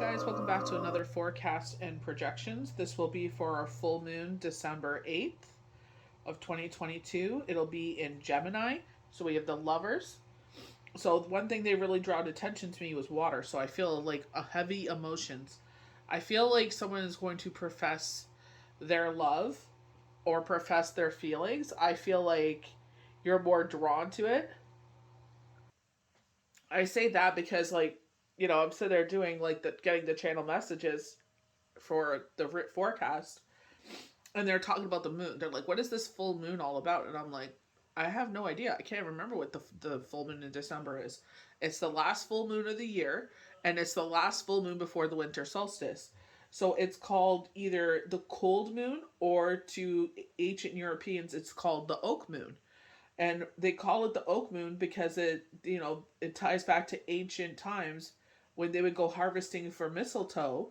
guys, welcome back to another forecast and projections. This will be for our full moon December 8th of 2022. It'll be in Gemini. So we have the lovers. So one thing they really drawed attention to me was water. So I feel like a heavy emotions. I feel like someone is going to profess their love or profess their feelings. I feel like you're more drawn to it. I say that because I'm sitting there doing getting the channel messages for the forecast, and they're talking about the moon. They're like, "What is this full moon all about?" And I'm like, "I have no idea. I can't remember what the full moon in December is. It's the last full moon of the year, and it's the last full moon before the winter solstice. So it's called either the cold moon, or to ancient Europeans, it's called the oak moon. And they call it the oak moon because it ties back to ancient times when they would go harvesting for mistletoe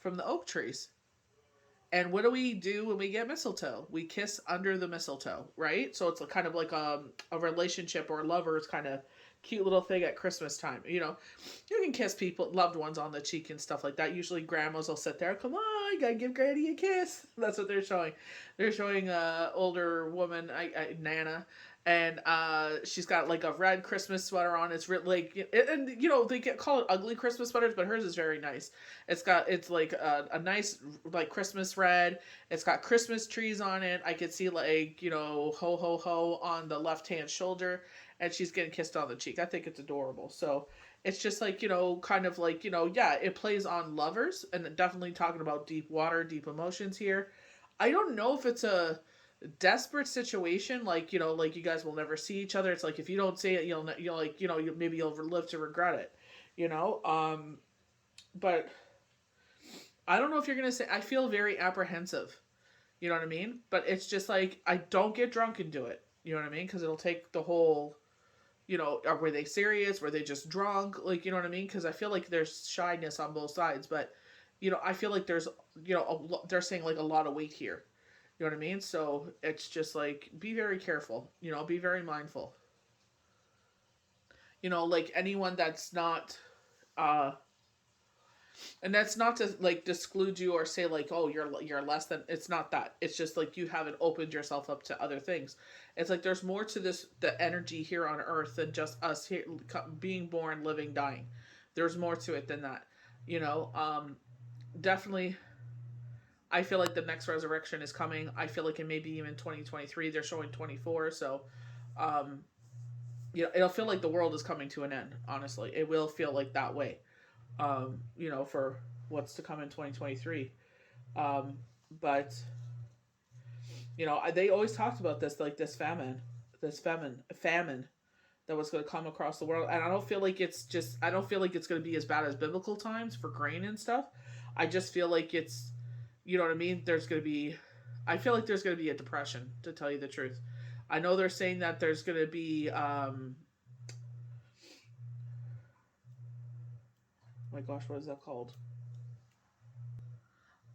from the oak trees. And what do we do when we get mistletoe? We kiss under the mistletoe, right? So it's kind of like a relationship or lovers kind of cute little thing at Christmas time. You can kiss people, loved ones on the cheek and stuff like that. Usually grandmas will sit there, come on, you gotta give Granny a kiss. That's what they're showing. They're showing a older woman, Nana, and she's got like a red Christmas sweater on. It's they call it ugly Christmas sweaters, but hers is very nice. It's like a nice like Christmas red. It's got Christmas trees on it. I could see ho ho ho on the left hand shoulder, and she's getting kissed on the cheek. I think it's adorable. So it's just kind of yeah, it plays on lovers and definitely talking about deep water, deep emotions here. I don't know if it's a desperate situation, like you guys will never see each other. It's like if you don't say it, maybe you'll live to regret it, you know. But I don't know if you're gonna say. I feel very apprehensive. You know what I mean? But it's just like I don't get drunk and do it. You know what I mean? Because it'll take the whole. Were they serious? Were they just drunk? You know what I mean? Because I feel like there's shyness on both sides, but I feel like there's they're saying like a lot of weight here. You know what I mean? So it's just like be very careful. Be very mindful. Like anyone that's not uh and that's not to like disclude you or say like, oh, you're less than. It's not that. It's just like you haven't opened yourself up to other things. It's like there's more to the energy here on earth than just us here being born, living, dying. There's more to it than that. You know, definitely I feel like the next resurrection is coming. I feel like it may be even 2023. They're showing 24, so um it'll feel like the world is coming to an end. Honestly, it will feel like that way. For what's to come in 2023. Um, but they always talked about this, like this famine that was going to come across the world, and I don't feel like it's going to be as bad as biblical times for grain and stuff. I just feel like it's, you know what I mean. I feel like there's going to be a depression, to tell you the truth. I know they're saying that there's going to be, my gosh, what is that called?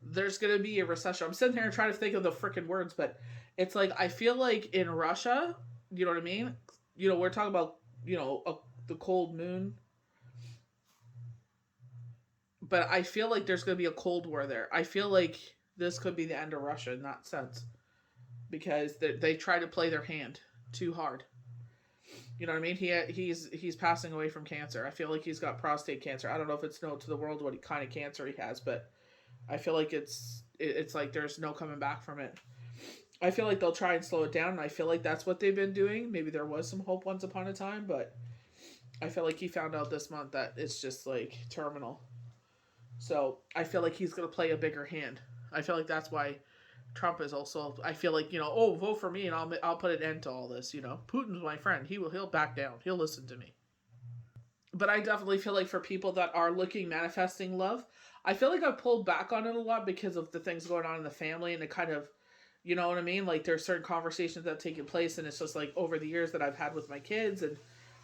There's gonna be a recession. I'm sitting here trying to think of the freaking words, but it's like I feel like in Russia, you know what I mean? We're talking about the cold moon, but I feel like there's gonna be a cold war there. I feel like this could be the end of Russia in that sense because they try to play their hand too hard. You know what I mean? He's passing away from cancer. I feel like he's got prostate cancer. I don't know if it's known to the world what kind of cancer he has, but I feel like it's like there's no coming back from it. I feel like they'll try and slow it down, and I feel like that's what they've been doing. Maybe there was some hope once upon a time, but I feel like he found out this month that it's just like terminal. So I feel like he's gonna play a bigger hand. I feel like that's why Trump is also. I feel like oh, vote for me and I'll put an end to all this. Putin's my friend. He'll back down. He'll listen to me. But I definitely feel like for people that are looking manifesting love, I feel like I've pulled back on it a lot because of the things going on in the family, and it kind of, you know what I mean? Like there's certain conversations that have taken place, and it's just like over the years that I've had with my kids, and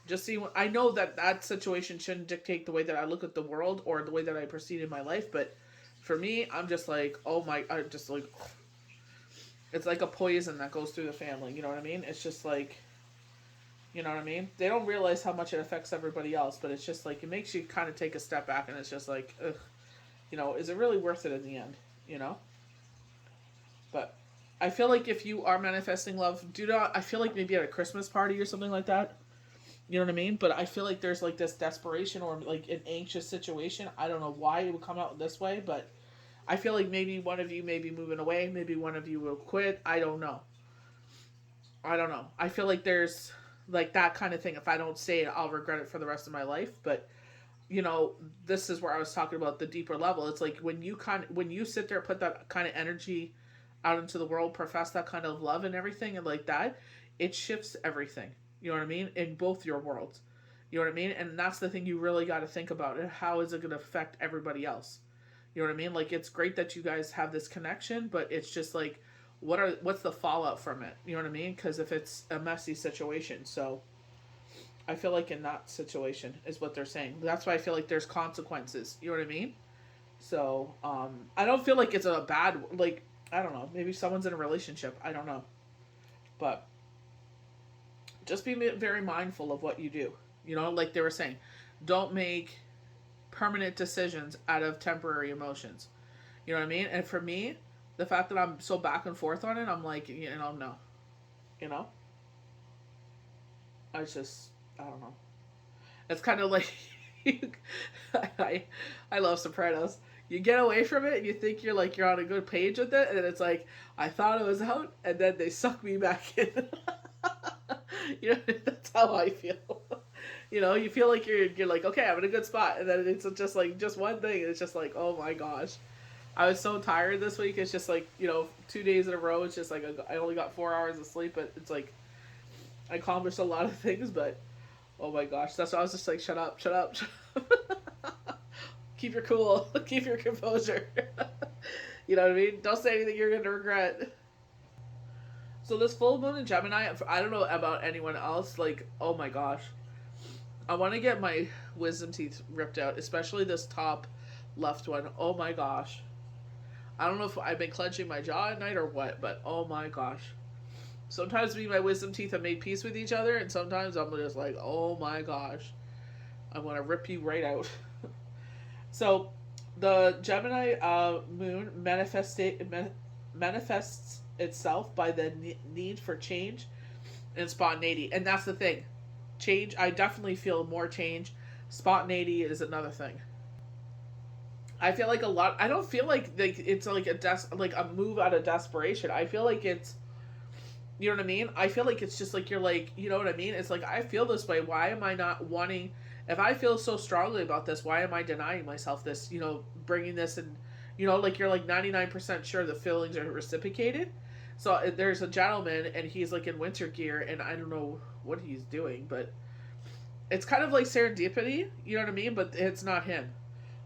just see. I know that situation shouldn't dictate the way that I look at the world or the way that I proceed in my life, but for me, I'm just like, oh my, I just like, it's like a poison that goes through the family. You know what I mean? It's just like, you know what I mean? They don't realize how much it affects everybody else, but it's just like it makes you kind of take a step back, and it's just like, ugh. Is it really worth it in the end? You know? But I feel like if you are manifesting love, do not, I feel like maybe at a Christmas party or something like that. You know what I mean? But I feel like there's like this desperation or like an anxious situation. I don't know why it would come out this way, but I feel like maybe one of you may be moving away. Maybe one of you will quit. I don't know. I don't know. I feel like there's like that kind of thing. If I don't say it, I'll regret it for the rest of my life. But this is where I was talking about the deeper level. It's like when you sit there, put that kind of energy out into the world, profess that kind of love and everything, and like that, it shifts everything. You know what I mean? In both your worlds. You know what I mean? And that's the thing you really got to think about. And how is it going to affect everybody else? You know what I mean? Like, it's great that you guys have this connection, but it's just like, what's the fallout from it? You know what I mean? Because if it's a messy situation, so I feel like in that situation is what they're saying. That's why I feel like there's consequences. You know what I mean? So I don't feel like it's a bad, like, I don't know. Maybe someone's in a relationship. I don't know, but just be very mindful of what you do. Like they were saying, don't make permanent decisions out of temporary emotions. You know what I mean? And for me, the fact that I'm so back and forth on it, I'm like, no. You know? I don't know. It's kind of like, I love Sopranos. You get away from it and you think you're on a good page with it, and it's like, I thought it was out, and then they suck me back in. That's how I feel. You feel like you're like, okay, I'm in a good spot, and then it's just like just one thing. It's just like, oh my gosh, I was so tired this week. It's just like 2 days in a row. It's just like I only got 4 hours of sleep, but it's like I accomplished a lot of things. But oh my gosh, that's why I was just like, shut up, shut up, shut up. Keep your cool, keep your composure. You know what I mean? Don't say anything you're gonna regret. So this full moon in Gemini, I don't know about anyone else. Like, oh my gosh, I want to get my wisdom teeth ripped out, especially this top left one. Oh my gosh. I don't know if I've been clenching my jaw at night or what, but oh my gosh. Sometimes me and my wisdom teeth have made peace with each other, and sometimes I'm just like, oh my gosh, I want to rip you right out. So the Gemini moon manifests itself by the need for change and spontaneity. And that's the thing. Change, I definitely feel more change. Spontaneity is another thing. I feel like I don't feel like it's like a move out of desperation. I feel like it's, you know what I mean? I feel like it's just like you're like, you know what I mean? It's like, I feel this way. Why am I not wanting, if I feel so strongly about this, why am I denying myself this, bringing this and, like you're like 99% sure the feelings are reciprocated. So there's a gentleman and he's like in winter gear and I don't know what he's doing, but it's kind of like serendipity, you know what I mean? But it's not him.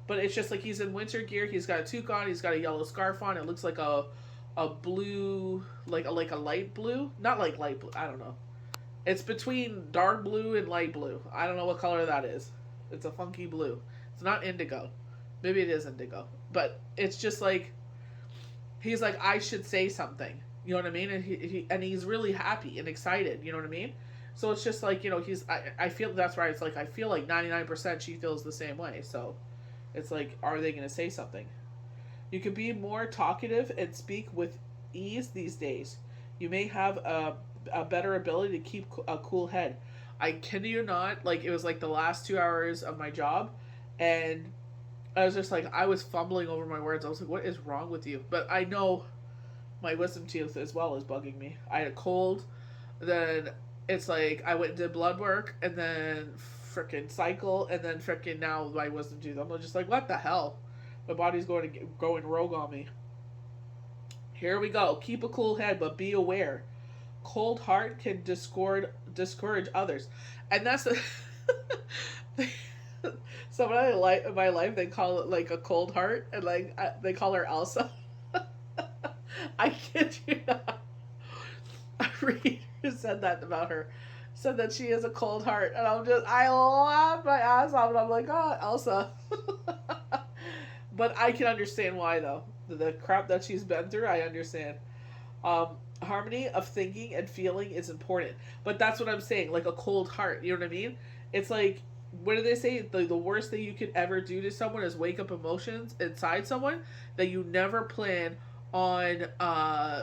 But it's just like he's in winter gear. He's got a toque on. He's got a yellow scarf on. It looks like a blue, like a light blue, not like light blue. I don't know. It's between dark blue and light blue. I don't know what color that is. It's a funky blue. It's not indigo. Maybe it is indigo. But it's just like, he's like, I should say something. You know what I mean? And he's really happy and excited. You know what I mean? So it's just like, I feel that's right. It's like, I feel like 99% she feels the same way. So it's like, are they going to say something? You can be more talkative and speak with ease these days. You may have a better ability to keep a cool head. I kid you not, like it was like the last 2 hours of my job, and I was just like, I was fumbling over my words. I was like, what is wrong with you? But I know my wisdom tooth as well is bugging me. I had a cold, then it's like I went and did blood work, and then freaking cycle, and then freaking now my wisdom tooth. I'm just like, what the hell? My body's going rogue on me. Here we go. Keep a cool head, but be aware. Cold heart can discourage others, and that's the. Someone in my life, they call it like a cold heart, and like they call her Elsa. I kid you not. A reader said that about her. Said that she has a cold heart, and I laughed my ass off, and I'm like, oh, Elsa. But I can understand why, though. The crap that she's been through, I understand. Harmony of thinking and feeling is important. But that's what I'm saying, like a cold heart, you know what I mean? It's like, what do they say? The worst thing you could ever do to someone is wake up emotions inside someone that you never plan on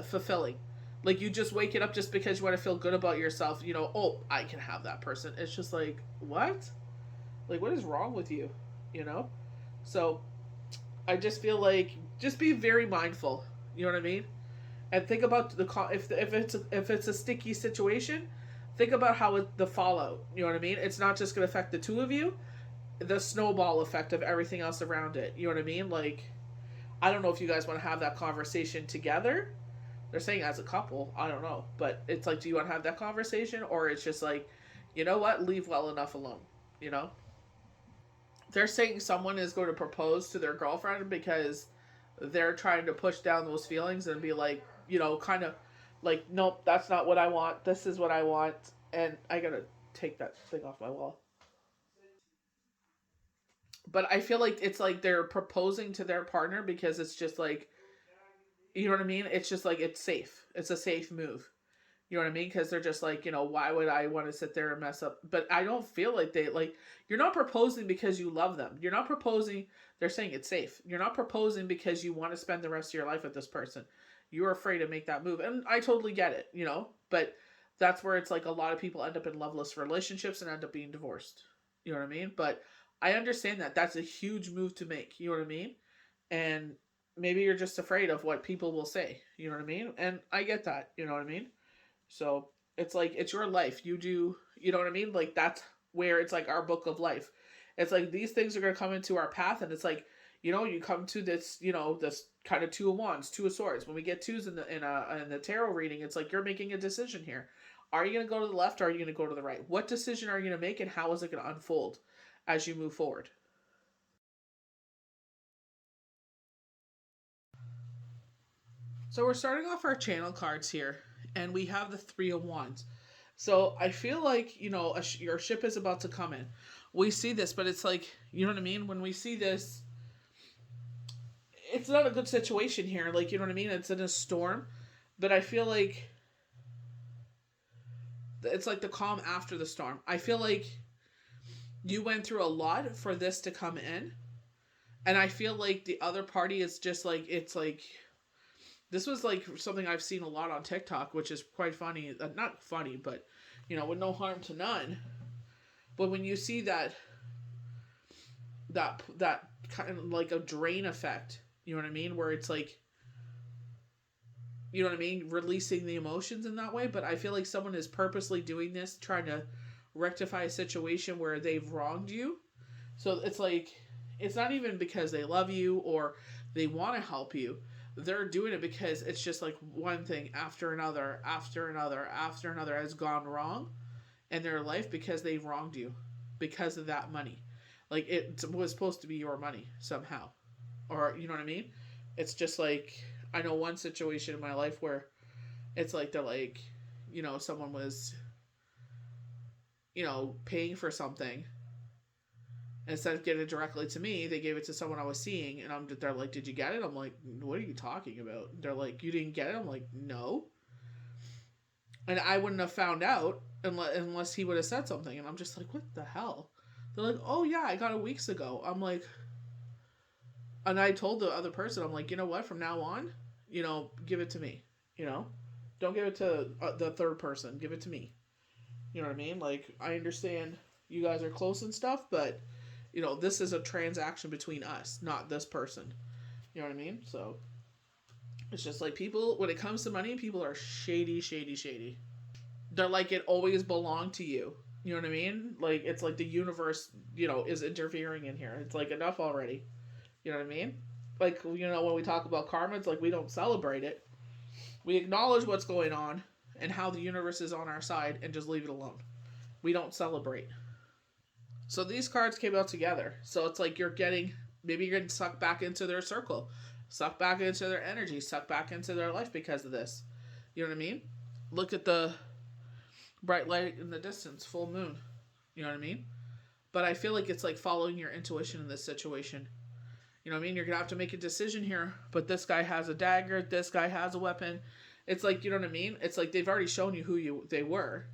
fulfilling. Like, you just wake it up just because you want to feel good about yourself. You know, oh, I can have that person. It's just like, what? Like, what is wrong with you? You know? So I just feel like just be very mindful. You know what I mean? And think about if it's a sticky situation, think about how the fallout. You know what I mean? It's not just going to affect the two of you. The snowball effect of everything else around it. You know what I mean? Like, I don't know if you guys want to have that conversation together. They're saying as a couple. I don't know, but it's like, do you want to have that conversation, or it's just like, you know what, leave well enough alone. You know? They're saying someone is going to propose to their girlfriend because they're trying to push down those feelings and be like, you know, kind of like, nope, that's not what I want. This is what I want. And I gotta take that thing off my wall. But I feel like it's like they're proposing to their partner because it's just like, you know what I mean? It's just like, it's safe. It's a safe move. You know what I mean? Because they're just like, you know, why would I want to sit there and mess up? But I don't feel like you're not proposing because you love them. You're not proposing, they're saying it's safe. You're not proposing because you want to spend the rest of your life with this person. You're afraid to make that move. And I totally get it, you know? But that's where it's like a lot of people end up in loveless relationships and end up being divorced. You know what I mean? But I understand that. That's a huge move to make. You know what I mean? And maybe you're just afraid of what people will say. You know what I mean? And I get that. You know what I mean? So it's like, it's your life. You do, you know what I mean? Like, that's where it's like our book of life. It's like these things are going to come into our path, and it's like, you know, you come to this, you know, this kind of two of wands, two of swords. When we get twos in the tarot reading, it's like you're making a decision here. Are you going to go to the left, or are you going to go to the right? What decision are you going to make, and how is it going to unfold as you move forward? So we're starting off our channel cards here, and we have the Three of Wands. So I feel like, you know, your ship is about to come in. We see this, but it's like, you know what I mean? When we see this, it's not a good situation here. Like, you know what I mean? It's in a storm, but I feel like it's like the calm after the storm. I feel like you went through a lot for this to come in, and I feel like the other party is just like, it's like, this was like something I've seen a lot on TikTok, which is quite funny. Not funny, but, you know, with no harm to none. But when you see that kind of like a drain effect, you know what I mean? Where it's like, you know what I mean? Releasing the emotions in that way. But I feel like someone is purposely doing this, trying to rectify a situation where they've wronged you. So it's like, it's not even because they love you or they want to help you. They're doing it because it's just like one thing after another, after another, after another has gone wrong in their life because they wronged you because of that money. Like, it was supposed to be your money somehow. Or, you know what I mean? It's just like, I know one situation in my life where it's like, they're like, you know, someone was, you know, paying for something. Instead of giving it directly to me, they gave it to someone I was seeing, and they're like, "Did you get it?" I'm like, "What are you talking about?" They're like, "You didn't get it?" I'm like, "No." And I wouldn't have found out unless he would have said something, and I'm just like, "What the hell?" They're like, "Oh yeah, I got it weeks ago." I'm like, and I told the other person, I'm like, "You know what? From now on, you know, give it to me. You know, don't give it to the third person. Give it to me." You know what I mean? Like, I understand you guys are close and stuff, but, you know, this is a transaction between us, not this person. You know what I mean? So it's just like, people, when it comes to money, people are shady, shady, shady. They're like, it always belonged to you. You know what I mean? Like, it's like the universe, you know, is interfering in here. It's like, enough already. You know what I mean? Like, you know, when we talk about karma, it's like, we don't celebrate it. We acknowledge what's going on and how the universe is on our side and just leave it alone. We don't celebrate. So these cards came out together. So it's like, maybe you're getting sucked back into their circle, sucked back into their energy, sucked back into their life because of this. You know what I mean? Look at the bright light in the distance, full moon. You know what I mean? But I feel like it's like following your intuition in this situation. You know what I mean? You're going to have to make a decision here, but this guy has a dagger, this guy has a weapon. It's like, you know what I mean? It's like they've already shown you who they were.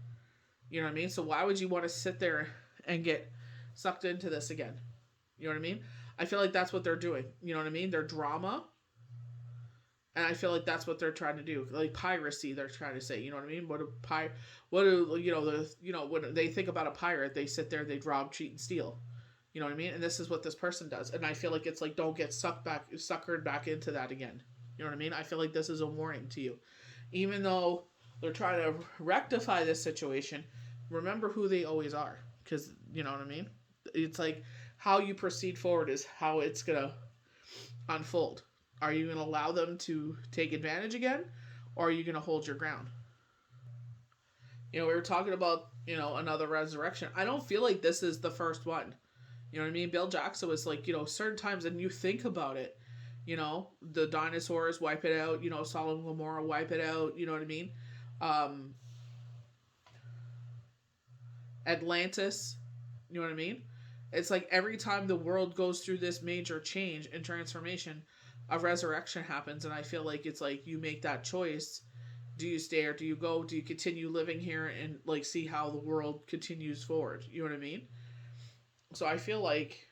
You know what I mean? So why would you want to sit there and get sucked into this again. You know what I mean? I feel like that's what they're doing. You know what I mean? They're drama. And I feel like that's what they're trying to do. Like piracy, they're trying to say. You know what I mean? What do when they think about a pirate, they sit there, they rob, cheat, and steal. You know what I mean? And this is what this person does. And I feel like it's like, don't get suckered back into that again. You know what I mean? I feel like this is a warning to you. Even though they're trying to rectify this situation, remember who they always are. Because, you know what I mean? It's like how you proceed forward is how it's going to unfold. Are you going to allow them to take advantage again? Or are you going to hold your ground? We were talking about, another resurrection. I don't feel like this is the first one. You know what I mean? Bill Jackson was like, certain times, and you think about it, the dinosaurs wipe it out, Sodom and Gomorrah wipe it out, you know what I mean? Atlantis, you know what I mean? It's like every time the world goes through this major change and transformation, a resurrection happens, and I feel like it's like you make that choice. Do you stay or do you go? Do you continue living here and like see how the world continues forward? You know what I mean? So I feel like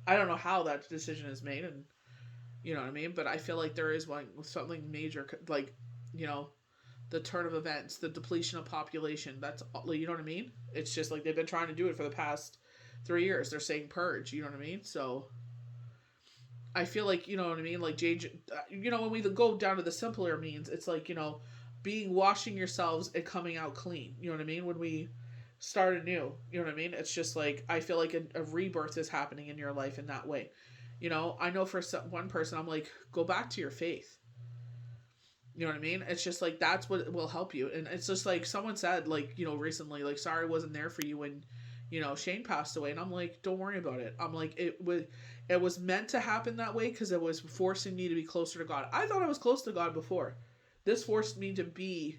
I don't know how that decision is made, and you know what I mean, but I feel like there is something major, like the turn of events, the depletion of population. That's, you know what I mean? It's just like they've been trying to do it for the past 3 years. They're saying purge. You know what I mean? So I feel like, you know what I mean? Like, when we go down to the simpler means, it's like, washing yourselves and coming out clean. You know what I mean? When we start anew, you know what I mean? It's just like, I feel like a rebirth is happening in your life in that way. I know for one person, I'm like, go back to your faith. You know what I mean? It's just like, that's what will help you. And it's just like someone said, like, recently, like, sorry I wasn't there for you when, Shane passed away. And I'm like, don't worry about it. I'm like, it was meant to happen that way because it was forcing me to be closer to God. I thought I was close to God before. This forced me to be,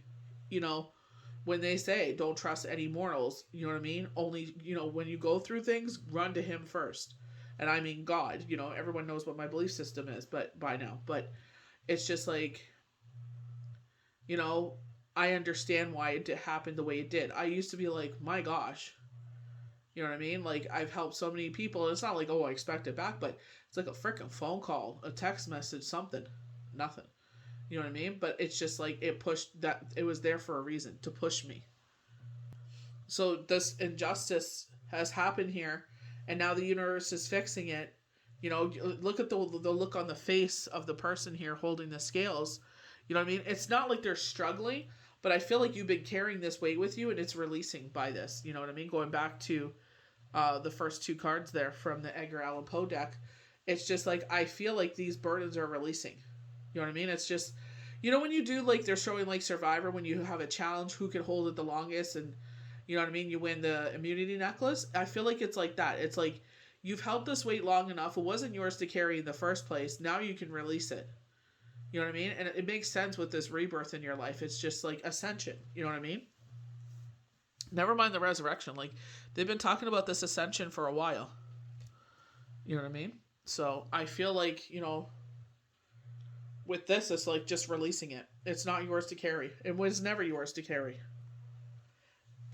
when they say don't trust any mortals, you know what I mean? Only, when you go through things, run to him first. And I mean God, everyone knows what my belief system is, but by now. But it's just like, I understand why it happened the way it did. I used to be like, my gosh. You know what I mean? Like, I've helped so many people. It's not like, oh, I expect it back, but it's like a freaking phone call, a text message, something. Nothing. You know what I mean? But it's just like it was there for a reason, to push me. So this injustice has happened here, and now the universe is fixing it. Look at the look on the face of the person here holding the scales. You know what I mean? It's not like they're struggling, but I feel like you've been carrying this weight with you, and it's releasing by this. You know what I mean? Going back to the first two cards there from the Edgar Allan Poe deck, it's just like I feel like these burdens are releasing. You know what I mean? It's just, when you do, like, they're showing like Survivor, when you have a challenge, who can hold it the longest, and you know what I mean, you win the immunity necklace. I feel like it's like that. It's like you've held this weight long enough. It wasn't yours to carry in the first place. Now you can release it. You know what I mean? And it makes sense with this rebirth in your life. It's just like ascension. You know what I mean? Never mind the resurrection. Like, they've been talking about this ascension for a while. You know what I mean? So I feel like, with this, it's like just releasing it. It's not yours to carry. It was never yours to carry.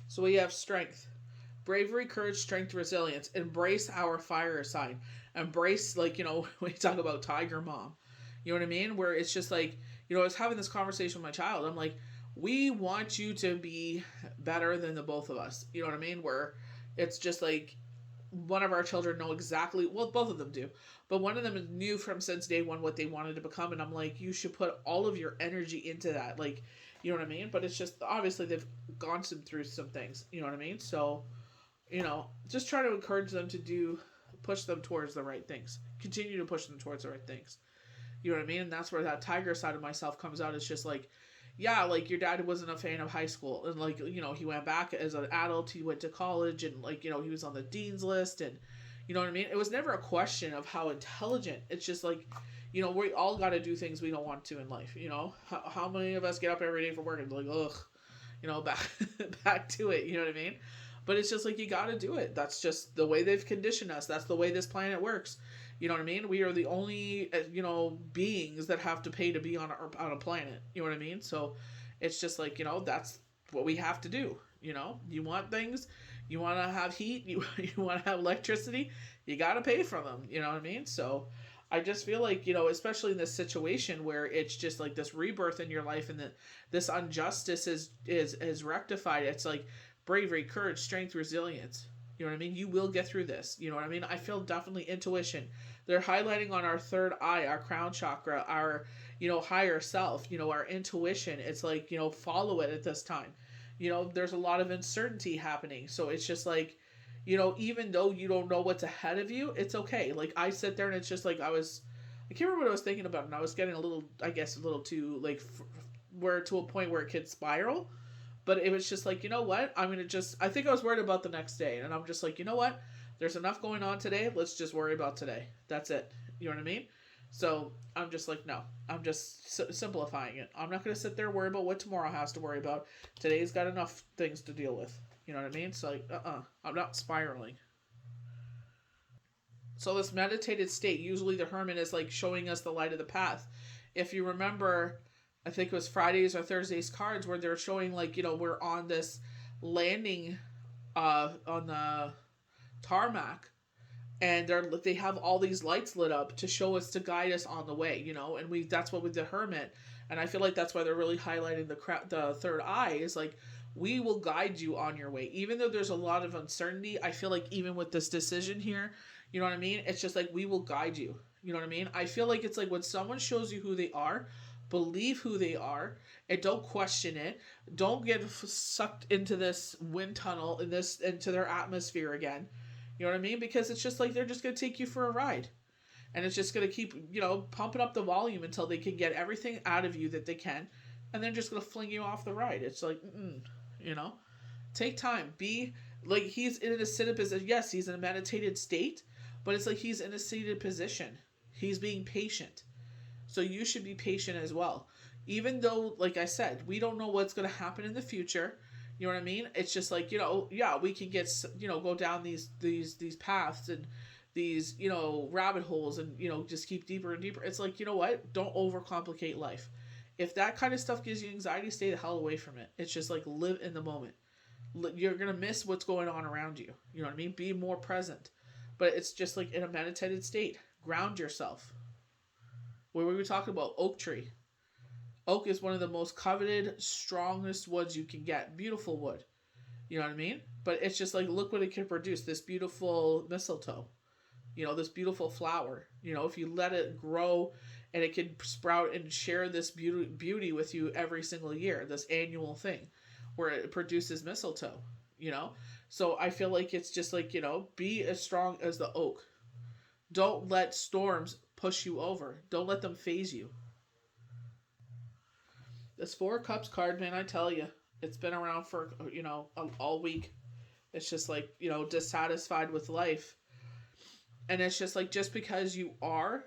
So we have strength. Bravery, courage, strength, resilience. Embrace our fire sign. Embrace, like, when you talk about Tiger Mom. You know what I mean? Where it's just like, I was having this conversation with my child. I'm like, we want you to be better than the both of us. You know what I mean? Where it's just like, one of our children know exactly, well, both of them do, but one of them knew from since day one what they wanted to become. And I'm like, you should put all of your energy into that. Like, you know what I mean? But it's just, obviously they've gone through some things, you know what I mean? So, just try to encourage them to push them towards the right things. Continue to push them towards the right things. You know what I mean? And that's where that tiger side of myself comes out. It's just like, yeah, like, your dad wasn't a fan of high school. And, like, he went back as an adult. He went to college and, like, he was on the dean's list. And, you know what I mean? It was never a question of how intelligent. It's just like, we all got to do things we don't want to in life. How many of us get up every day for work and be like, ugh, back to it. You know what I mean? But it's just like, you got to do it. That's just the way they've conditioned us. That's the way this planet works. You know what I mean? We are the only, beings that have to pay to be on a planet. You know what I mean? So it's just like, that's what we have to do. You want things, You want to have heat, you want to have electricity, you got to pay for them. You know what I mean? So I just feel like, especially in this situation where it's just like this rebirth in your life, and that this injustice is rectified. It's like bravery, courage, strength, resilience. You know what I mean? You will get through this. You know what I mean? I feel definitely intuition. They're highlighting on our third eye, our crown chakra, our, higher self, our intuition. It's like, follow it at this time. There's a lot of uncertainty happening. So it's just like, even though you don't know what's ahead of you, it's okay. Like I sit there and it's just like I can't remember what I was thinking about, and I was getting a little, I guess, a little too like, where to a point where it could spiral. But it was just like, you know what? I think I was worried about the next day. And I'm just like, you know what? There's enough going on today. Let's just worry about today. That's it. You know what I mean? So I'm just like, no. I'm just simplifying it. I'm not going to sit there and worry about what tomorrow has to worry about. Today's got enough things to deal with. You know what I mean? So like, I'm not spiraling. So this meditated state, usually the hermit is like showing us the light of the path. If you remember, I think it was Friday's or Thursday's cards where they're showing like, we're on this landing on the tarmac, and they have all these lights lit up to show us, to guide us on the way, and that's what with the hermit. And I feel like that's why they're really highlighting the third eye is like, we will guide you on your way. Even though there's a lot of uncertainty, I feel like even with this decision here, you know what I mean? It's just like, we will guide you. You know what I mean? I feel like it's like when someone shows you who they are, believe who they are, and don't question it. Don't get sucked into this wind tunnel, into their atmosphere again. You know what I mean? Because it's just like they're just going to take you for a ride. And it's just going to keep, pumping up the volume until they can get everything out of you that they can. And then just going to fling you off the ride. It's like, take time. Be like, he's in a seated position. Yes, he's in a meditated state, but it's like he's in a seated position. He's being patient. So you should be patient as well. Even though, like I said, we don't know what's going to happen in the future. You know what I mean? It's just like, we can get, go down these paths and these, rabbit holes, and, just keep deeper and deeper. It's like, you know what? Don't overcomplicate life. If that kind of stuff gives you anxiety, stay the hell away from it. It's just like, live in the moment. You're going to miss what's going on around you. You know what I mean? Be more present. But it's just like in a meditated state. Ground yourself. What were we talking about? Oak tree. Oak is one of the most coveted, strongest woods you can get. Beautiful wood. You know what I mean? But it's just like, look what it can produce. This beautiful mistletoe. This beautiful flower. If you let it grow, and it can sprout and share this beauty with you every single year. This annual thing where it produces mistletoe. So I feel like it's just like, be as strong as the oak. Don't let storms push you over. Don't let them phase you. This Four of Cups card, man, I tell you, it's been around for, all week. It's just like, dissatisfied with life. And it's just like, just because you are,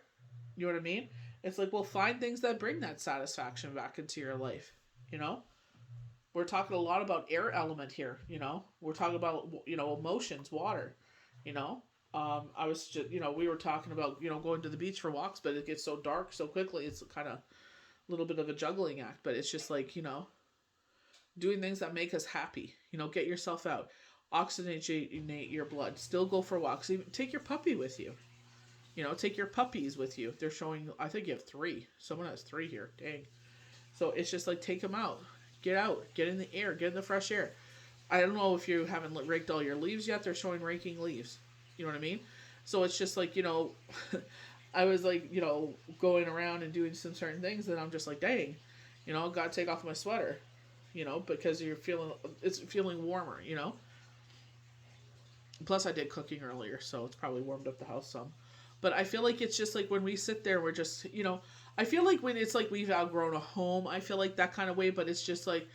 you know what I mean? It's like, well, find things that bring that satisfaction back into your life. We're talking a lot about air element here. We're talking about, emotions, water, I was just, we were talking about, going to the beach for walks, but it gets so dark so quickly. It's kind of a little bit of a juggling act, but it's just like, doing things that make us happy. Get yourself out, oxygenate your blood, still go for walks. Even take your puppy with you. Take your puppies with you. They're showing, I think you have 3. Someone has 3 here. Dang. So it's just like, take them out. Get out. Get in the air. Get in the fresh air. I don't know if you haven't raked all your leaves yet. They're showing raking leaves. You know what I mean? So it's just like, I was like, going around and doing some certain things, and I'm just like, dang, gotta take off my sweater, because it's feeling warmer, Plus I did cooking earlier, so it's probably warmed up the house some. But I feel like it's just like when we sit there, we're just, I feel like when it's like we've outgrown a home, I feel like that kind of way, but it's just like,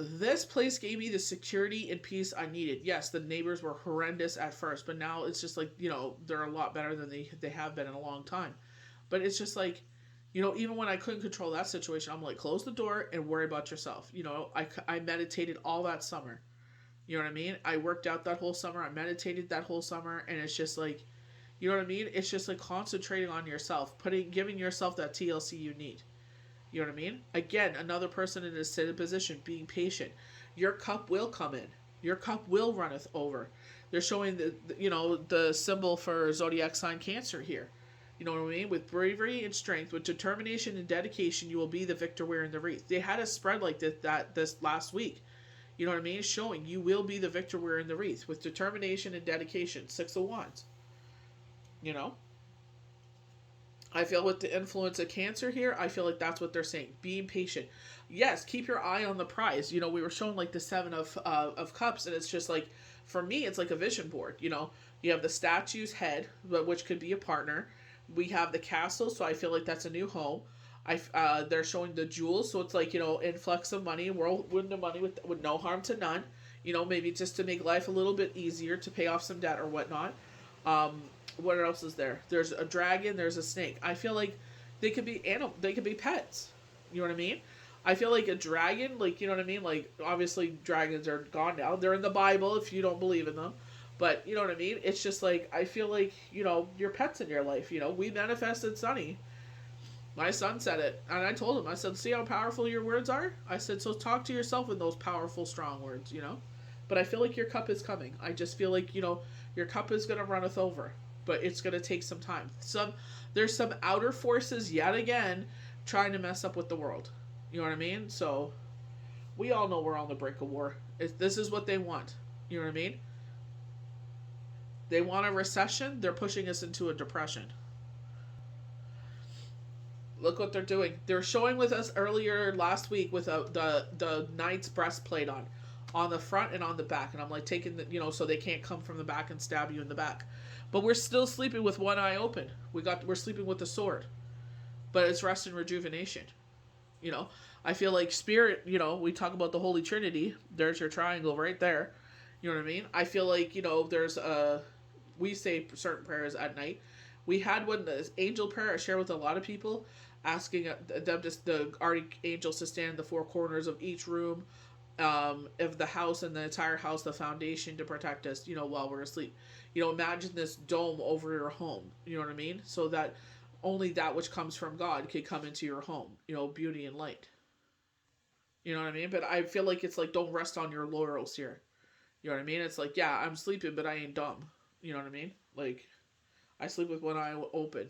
this place gave me the security and peace I needed. Yes, the neighbors were horrendous at first, but now it's just like, they're a lot better than they have been in a long time. But it's just like, even when I couldn't control that situation, I'm like, close the door and worry about yourself. I meditated all that summer. You know what I mean? I worked out that whole summer. I meditated that whole summer. And it's just like, you know what I mean? It's just like concentrating on yourself, giving yourself that TLC you need. You know what I mean? Again, another person in a seated position, being patient. Your cup will come in. Your cup will runneth over. They're showing the symbol for zodiac sign Cancer here. You know what I mean? With bravery and strength, with determination and dedication, you will be the victor wearing the wreath. They had a spread like this last week. You know what I mean? Showing you will be the victor wearing the wreath with determination and dedication. 6 of Wands. You know? I feel with the influence of Cancer here, I feel like that's what they're saying. Being patient. Yes, keep your eye on the prize. You know, we were shown like the Seven of Cups, and it's just like, for me, it's like a vision board. You know, you have the statue's head, which could be a partner. We have the castle, so I feel like that's a new home. They're showing the jewels, so it's like, influx of money, whirlwind of money with no harm to none. You know, maybe just to make life a little bit easier to pay off some debt or whatnot. Um, what else is there? There's a dragon. There's a snake. I feel like they could be They could be pets. You know what I mean? I feel like a dragon. Like, you know what I mean? Like, obviously dragons are gone now. They're in the Bible if you don't believe in them. But you know what I mean? It's just like, I feel like, your pets in your life. We manifested Sunny. My son said it, and I told him. I said, "See how powerful your words are." I said, "So talk to yourself in those powerful, strong words." But I feel like your cup is coming. I just feel like your cup is gonna runneth over, but it's gonna take some time. There's some outer forces yet again trying to mess up with the world. You know what I mean? So we all know we're on the brink of war. This is what they want. You know what I mean? They want a recession. They're pushing us into a depression. Look what they're doing. They're showing with us earlier last week with the knight's breastplate on the front and on the back, and I'm like taking so they can't come from the back and stab you in the back. But we're still sleeping with one eye open. We're sleeping with the sword, but it's rest and rejuvenation. You know, I feel like spirit. We talk about the Holy Trinity. There's your triangle right there. You know what I mean? I feel like there's we say certain prayers at night. We had one, this angel prayer I share with a lot of people, asking them just the archangels to stand in the four corners of each room, of the house and the entire house, the foundation to protect us, while we're asleep. Imagine this dome over your home. You know what I mean? So that only that which comes from God could come into your home. Beauty and light. You know what I mean? But I feel like it's like, don't rest on your laurels here. You know what I mean? It's like, yeah, I'm sleeping, but I ain't dumb. You know what I mean? Like, I sleep with one eye open.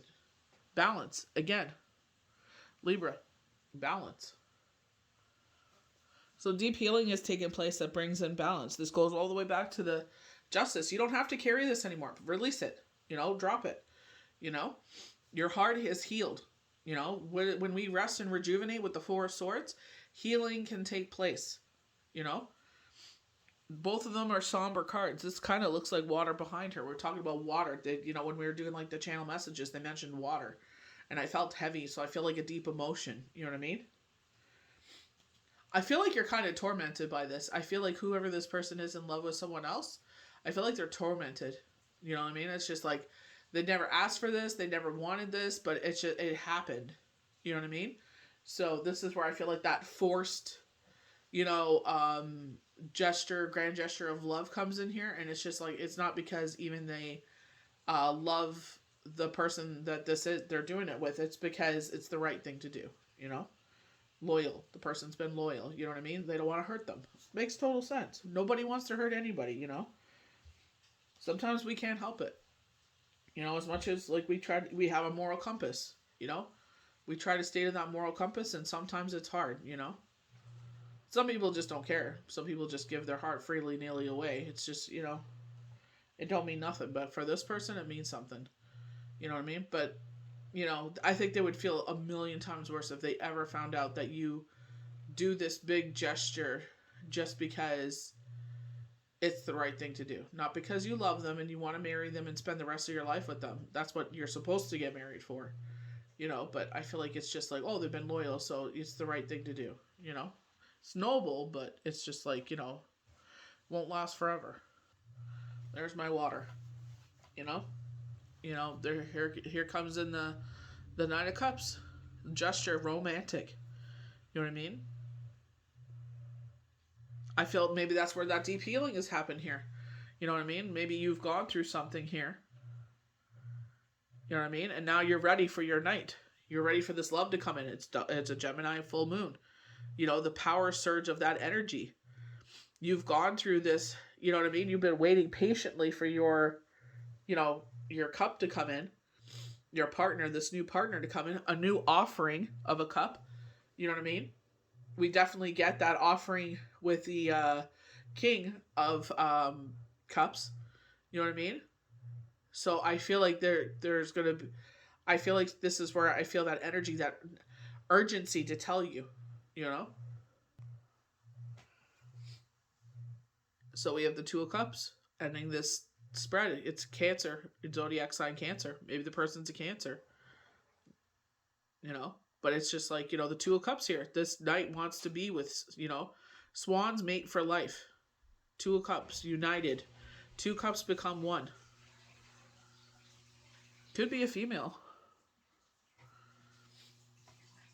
Balance. Again. Libra. Balance. So deep healing is taking place that brings in balance. This goes all the way back to the justice. You don't have to carry this anymore. Release it. Drop it. Your heart is healed. When we rest and rejuvenate with the Four of Swords, healing can take place. Both of them are somber cards. This kind of looks like water behind her. We're talking about water. When we were doing like the channel messages, they mentioned water. And I felt heavy, so I feel like a deep emotion. You know what I mean? I feel like you're kind of tormented by this. I feel like whoever this person is in love with someone else, I feel like they're tormented. You know what I mean? It's just like, they never asked for this. They never wanted this, but it happened. You know what I mean? So this is where I feel like that forced, grand gesture of love comes in here. And it's just like, it's not because even they love the person that they're doing it with. It's because it's the right thing to do. Loyal. The person's been loyal. You know what I mean? They don't want to hurt them. Makes total sense. Nobody wants to hurt anybody. Sometimes we can't help it. As much as like we have a moral compass. We try to stay to that moral compass, and sometimes it's hard. Some people just don't care. Some people just give their heart freely, nearly away. It's just, it don't mean nothing. But for this person, it means something. You know what I mean? But, I think they would feel a million times worse if they ever found out that you do this big gesture just because it's the right thing to do. Not because you love them and you want to marry them and spend the rest of your life with them. That's what you're supposed to get married for. But I feel like it's just like, oh, they've been loyal, so it's the right thing to do. It's noble, but it's just like, won't last forever. There's my water. Here comes in the Nine of Cups. Gesture, romantic. You know what I mean? I feel maybe that's where that deep healing has happened here. You know what I mean? Maybe you've gone through something here. You know what I mean? And now you're ready for your night. You're ready for this love to come in. It's a Gemini full moon. The power surge of that energy. You've gone through this, you know what I mean? You've been waiting patiently for your, your cup to come in, your partner, this new partner to come in, a new offering of a cup. You know what I mean? We definitely get that offering with the king of cups. You know what I mean? So I feel like there's gonna be, I feel like this is where I feel that energy, that urgency to tell you, you know? So we have the Two of Cups ending this spread. It's Cancer, zodiac sign Cancer. Maybe the person's a Cancer, you know? But it's just like, the Two of Cups here. This knight wants to be with, swans mate for life. Two of Cups, united. Two cups become one. Could be a female.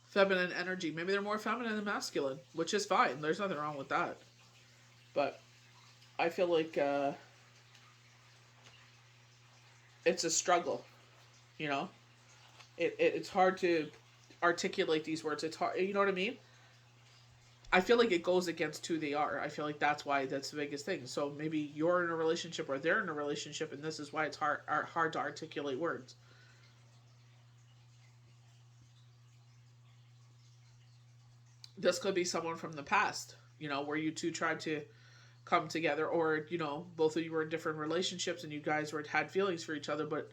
Feminine energy. Maybe they're more feminine than masculine, which is fine. There's nothing wrong with that. But I feel like it's a struggle, you know? It's hard to articulate these words. It's hard, you know what I mean? I feel like it goes against who they are. I feel like that's the biggest thing. So maybe you're in a relationship or they're in a relationship, and this is why it's hard to articulate words. This could be someone from the past, where you two tried to come together, or both of you were in different relationships and you guys had feelings for each other, but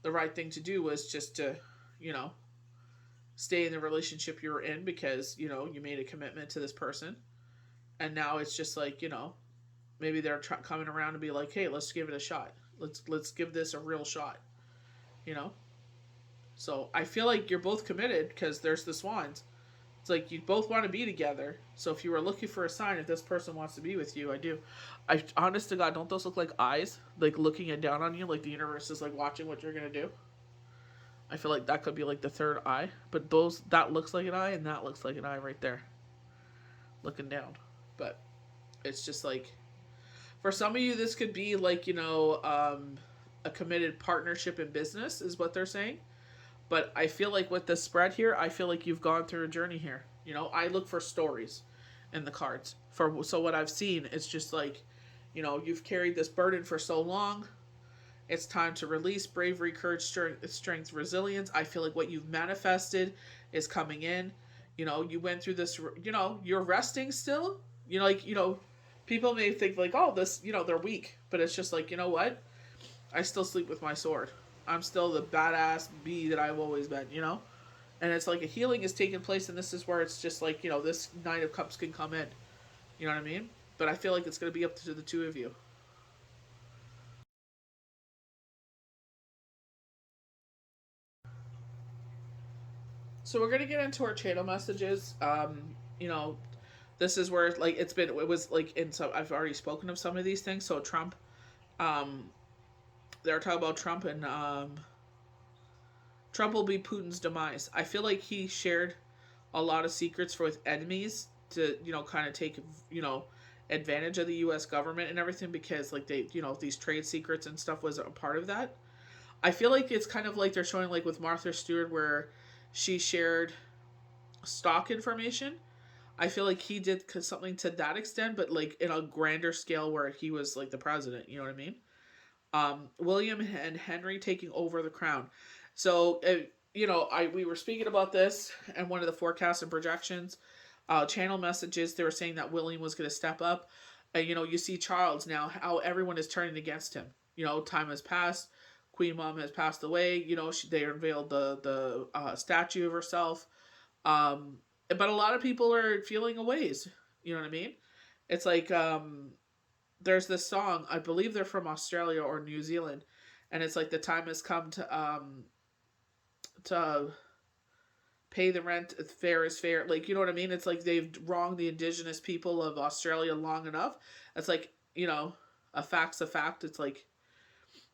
the right thing to do was just to, you know, stay in the relationship you were in because, you made a commitment to this person. And now it's just like, maybe they're coming around to be like, hey, let's give it a shot. Let's give this a real shot, you know? So I feel like you're both committed because there's the swans. It's like you both want to be together. So if you were looking for a sign, if this person wants to be with you, I do. Honest to God, don't those look like eyes? Like looking down on you, like the universe is like watching what you're gonna do. I feel like that could be like the third eye, but that looks like an eye, and that looks like an eye right there, looking down. But it's just like, for some of you, this could be like a committed partnership in business, is what they're saying. But I feel like with the spread here, I feel like you've gone through a journey here. I look for stories in the cards. So what I've seen is just like, you've carried this burden for so long. It's time to release bravery, courage, strength, resilience. I feel like what you've manifested is coming in. You went through this, you're resting still. People may think like, oh, this, they're weak. But it's just like, you know what? I still sleep with my sword. I'm still the badass bee that I've always been, And it's like a healing is taking place, and this is where it's just like, this Nine of Cups can come in. You know what I mean? But I feel like it's going to be up to the two of you. So we're gonna get into our channel messages. This is where like it was like in some, I've already spoken of some of these things. So Trump, they're talking about Trump, and Trump will be Putin's demise. I feel like he shared a lot of secrets with enemies to kind of take advantage of the U.S. government and everything, because like they these trade secrets and stuff was a part of that. I feel like it's kind of like they're showing like with Martha Stewart, where she shared stock information. I feel like he did something to that extent, but like in a grander scale where he was like the president. You know what I mean? William and Henry taking over the crown. So we were speaking about this and one of the forecasts and projections, channel messages. They were saying that William was going to step up. And you see Charles now, how everyone is turning against him. Time has passed. Queen Mom has passed away. They unveiled the statue of herself. But a lot of people are feeling a ways. You know what I mean? It's like there's this song. I believe they're from Australia or New Zealand, and it's like the time has come to pay the rent. Fair is fair. Like, you know what I mean? It's like they've wronged the indigenous people of Australia long enough. It's like, a fact's a fact. It's like,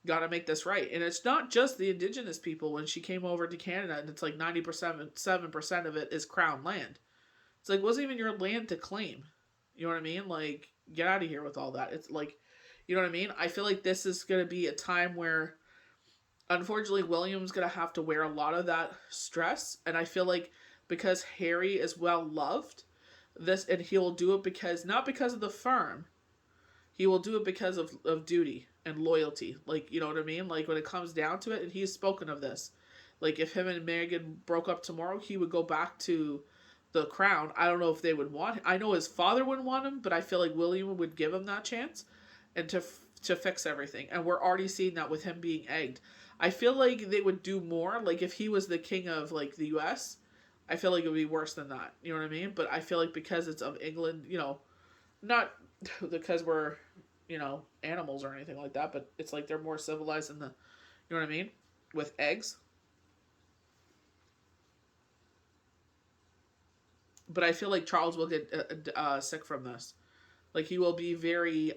gotta make this right. And it's not just the indigenous people. When she came over to Canada, and it's like 97% of it is crown land. It's like, it wasn't even your land to claim. You know what I mean? Like, get out of here with all that. It's like, you know what I mean? I feel like this is going to be a time where, unfortunately, William's going to have to wear a lot of that stress. And I feel like because Harry is well loved, and he will do it because, not because of the firm, He will do it because of duty and loyalty. Like, you know what I mean? Like, when it comes down to it, and he's spoken of this. Like, if him and Meghan broke up tomorrow, he would go back to the crown. I don't know if they would want him. I know his father wouldn't want him, but I feel like William would give him that chance and to fix everything. And we're already seeing that with him being egged. I feel like they would do more. Like, if he was the king of, like, the U.S., I feel like it would be worse than that. You know what I mean? But I feel like because it's of England, you know, not because we're, you know, animals or anything like that, but it's like they're more civilized in the, you know what I mean? With eggs. But I feel like Charles will get sick from this. Like, he will be very,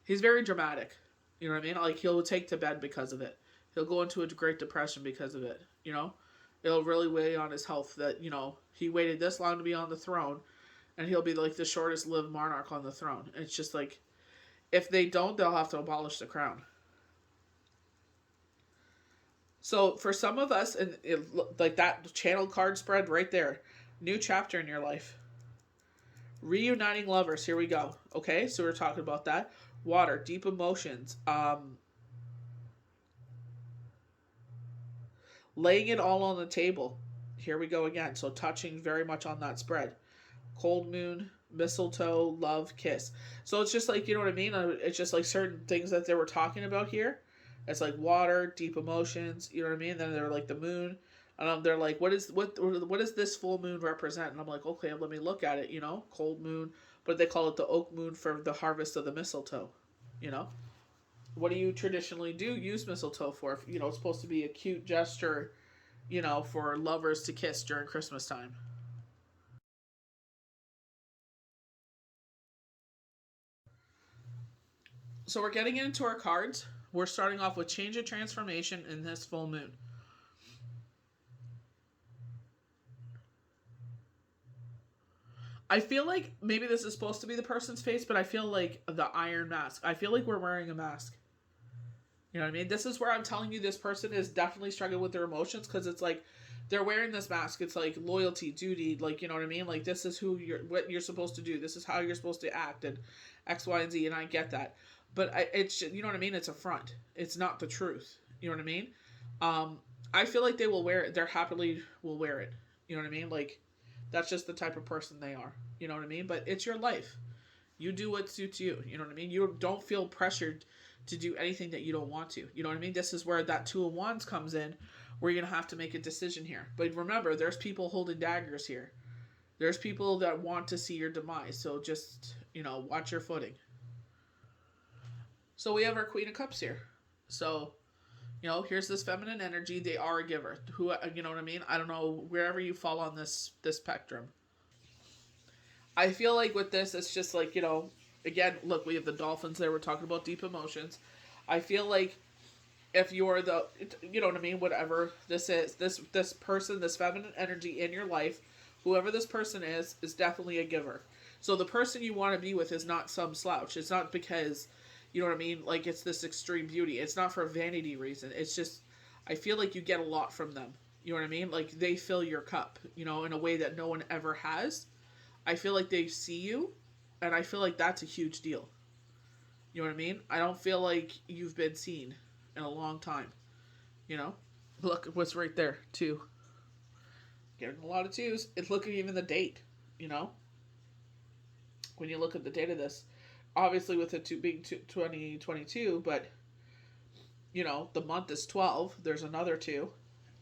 he's very dramatic. You know what I mean? Like, he'll take to bed because of it. He'll go into a Great Depression because of it. You know? It'll really weigh on his health that, you know, he waited this long to be on the throne, and he'll be like the shortest lived monarch on the throne. And it's just like, if they don't, they'll have to abolish the crown. So for some of us, and like that channel card spread right there, new chapter in your life. Reuniting lovers. Here we go. Okay, so we're talking about that. Water, deep emotions. Laying it all on the table. Here we go again. So touching very much on that spread. Cold moon, mistletoe, love, kiss. So it's just like, you know what I mean? It's just like certain things that they were talking about here. It's like water, deep emotions, you know what I mean? Then they're like the moon. And they're like, what does this full moon represent? And I'm like, okay, let me look at it, you know? Cold moon. But they call it the oak moon for the harvest of the mistletoe, you know? What do you traditionally use mistletoe for? You know, it's supposed to be a cute gesture, you know, for lovers to kiss during Christmas time. So we're getting into our cards. We're starting off with change and transformation in this full moon. I feel like maybe this is supposed to be the person's face, but I feel like the iron mask. I feel like we're wearing a mask. You know what I mean? This is where I'm telling you this person is definitely struggling with their emotions because it's like they're wearing this mask. It's like loyalty, duty, like, you know what I mean? Like, this is what you're supposed to do. This is how you're supposed to act, and X, Y, and Z. And I get that, but it's, you know what I mean? It's a front. It's not the truth. You know what I mean? Um, I feel like they will wear it. They're happily will wear it. You know what I mean? Like, that's just the type of person they are. You know what I mean? But it's your life. You do what suits you. You know what I mean? You don't feel pressured to do anything that you don't want to. You know what I mean? This is where that Two of Wands comes in, where you're going to have to make a decision here. But remember, there's people holding daggers here. There's people that want to see your demise. So just, you know, watch your footing. So we have our Queen of Cups here. So, you know, here's this feminine energy. They are a giver. Who, you know what I mean? I don't know, wherever you fall on this spectrum. I feel like with this, it's just like, you know, again, look, we have the dolphins there. We're talking about deep emotions. I feel like if you're the, you know what I mean, whatever this is, this person, this feminine energy in your life, whoever this person is definitely a giver. So the person you want to be with is not some slouch. It's not because, you know what I mean, like it's this extreme beauty. It's not for vanity reason. It's just, I feel like you get a lot from them. You know what I mean? Like they fill your cup, you know, in a way that no one ever has. I feel like they see you, and I feel like that's a huge deal. You know what I mean? I don't feel like you've been seen in a long time. You know? Look what's right there, too. Getting a lot of twos. It's looking even the date, you know? When you look at the date of this. Obviously with it being 2022, but, you know, the month is 12. There's another 2.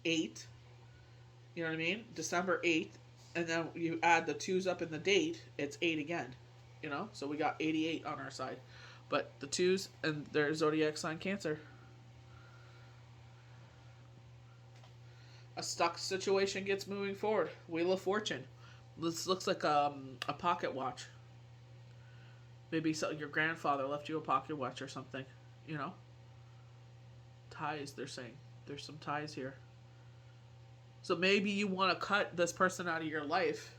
8. You know what I mean? December 8th. And then you add the 2s up in the date, it's 8 again. You know? So we got 88 on our side. But the 2s and their zodiac sign Cancer. A stuck situation gets moving forward. Wheel of Fortune. This looks like a pocket watch. Maybe your grandfather left you a pocket watch or something. You know? Ties, they're saying. There's some ties here. So maybe you want to cut this person out of your life.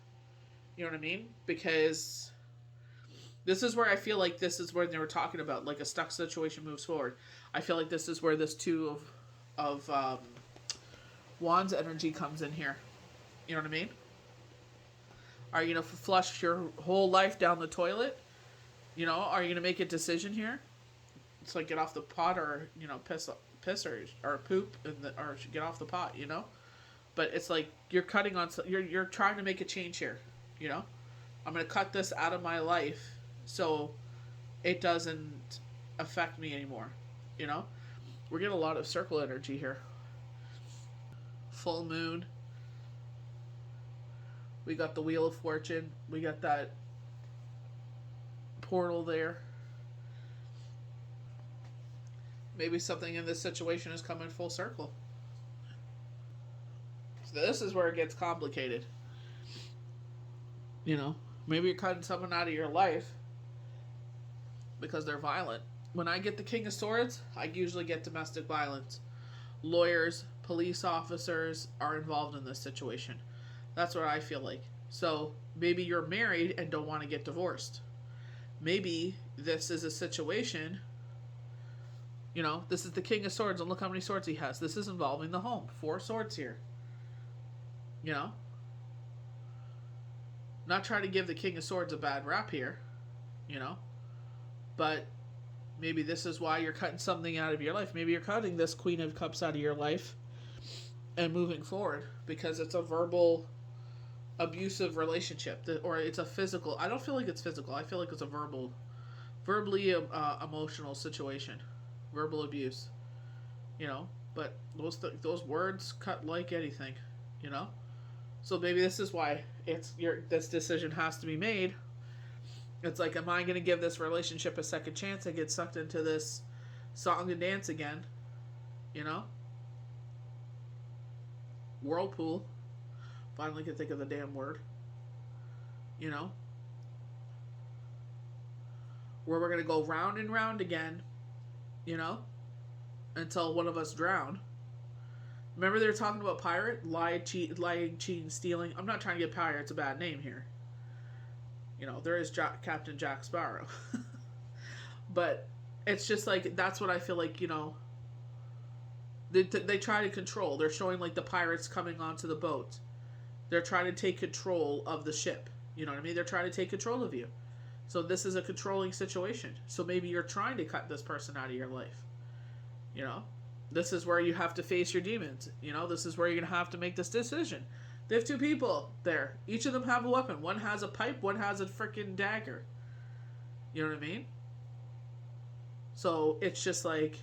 You know what I mean? Because this is where I feel like this is where they were talking about, like a stuck situation moves forward. I feel like this is where this 2 of Wands energy comes in here. You know what I mean? Are you going to flush your whole life down the toilet? You know, are you going to make a decision here? It's like get off the pot or, you know, piss or poop or get off the pot, you know? But it's like you're cutting on, you're trying to make a change here, you know? I'm going to cut this out of my life so it doesn't affect me anymore, you know? We're getting a lot of circle energy here. Full moon. We got the Wheel of Fortune. We got that portal there. Maybe something in this situation is coming full circle. So this is where it gets complicated. You know, maybe you're cutting someone out of your life because they're violent. When I get the King of Swords, I usually get domestic violence. Lawyers, police officers are involved in this situation. That's what I feel like. So maybe you're married and don't want to get divorced. Maybe this is a situation, you know, this is the King of Swords and look how many swords he has. This is involving the home. 4 swords here. You know? Not trying to give the King of Swords a bad rap here, you know? But maybe this is why you're cutting something out of your life. Maybe you're cutting this Queen of Cups out of your life and moving forward because it's a verbal abusive relationship, or it's a physical. I don't feel like it's physical. I feel like it's a verbally emotional situation, verbal abuse, you know. But those words cut like anything, you know. So maybe this is why this decision has to be made. It's like, am I going to give this relationship a second chance and get sucked into this song and dance again, you know? Whirlpool. Finally can think of the damn word. You know? Where we're going to go round and round again, you know? Until one of us drown. Remember they were talking about pirate? Lying, cheating, stealing. I'm not trying to get pirates a bad name here. You know, there is Captain Jack Sparrow. But it's just like, that's what I feel like, you know. They try to control. They're showing like the pirates coming onto the boat. They're trying to take control of the ship. You know what I mean? They're trying to take control of you. So this is a controlling situation. So maybe you're trying to cut this person out of your life. You know? This is where you have to face your demons. You know? This is where you're going to have to make this decision. They have 2 people there. Each of them have a weapon. One has a pipe. One has a freaking dagger. You know what I mean? So it's just like,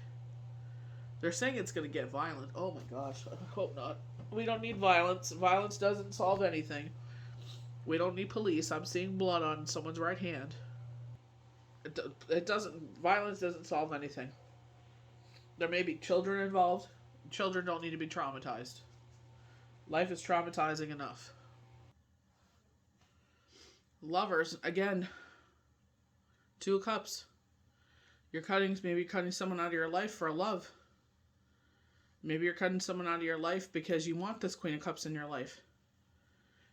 they're saying it's going to get violent. Oh my gosh. I hope not. We don't need violence. Violence doesn't solve anything. We don't need police. I'm seeing blood on someone's right hand. It doesn't. Violence doesn't solve anything. There may be children involved. Children don't need to be traumatized. Life is traumatizing enough. Lovers, again, 2 of Cups. Maybe cutting someone out of your life for a love. Maybe you're cutting someone out of your life because you want this Queen of Cups in your life.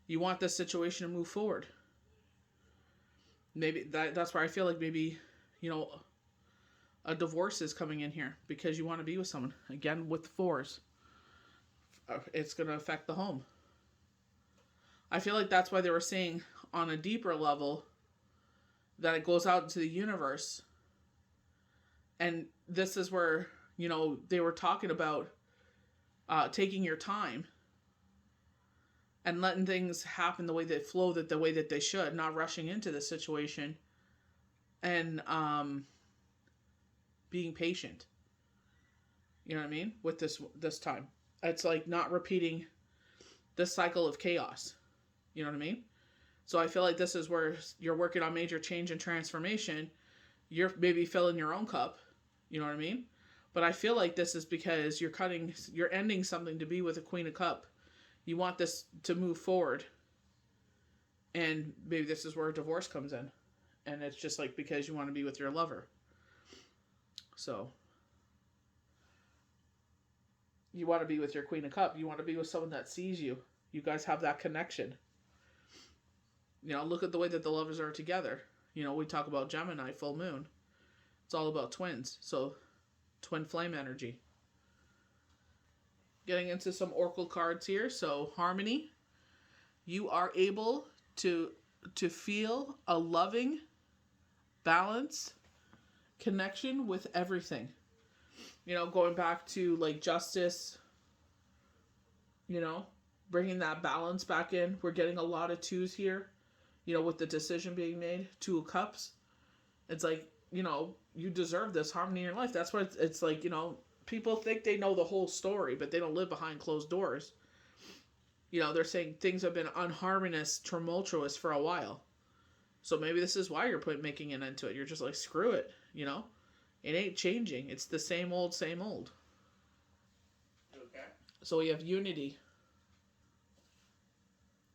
You want this situation to move forward. Maybe that's where I feel like maybe, you know, a divorce is coming in here because you want to be with someone. Again, with 4s. It's going to affect the home. I feel like that's why they were saying on a deeper level that it goes out into the universe. And this is where, you know, they were talking about taking your time and letting things happen the way they flow, the way that they should, not rushing into the situation, and being patient. You know what I mean? With this time, it's like not repeating this cycle of chaos. You know what I mean? So I feel like this is where you're working on major change and transformation. You're maybe filling your own cup. You know what I mean? But I feel like this is because you're ending something to be with a Queen of Cup. You want this to move forward. And maybe this is where a divorce comes in. And it's just like because you want to be with your lover. So, you want to be with your Queen of Cup. You want to be with someone that sees you. You guys have that connection. You know, look at the way that the lovers are together. You know, we talk about Gemini, full moon. It's all about twins. So, twin flame energy. Getting into some oracle cards here. So, Harmony, you are able to feel a loving balance connection with everything. Going back to like justice, bringing that balance back in. We're getting a lot of twos here, with the decision being made. Two of Cups. It's like, you deserve this harmony in your life. That's what it's like, people think they know the whole story, but they don't live behind closed doors. They're saying things have been unharmonious, tumultuous for a while. So maybe this is why you're making an end to it. You're just like, screw it, It ain't changing. It's the same old, same old. Okay. So we have unity.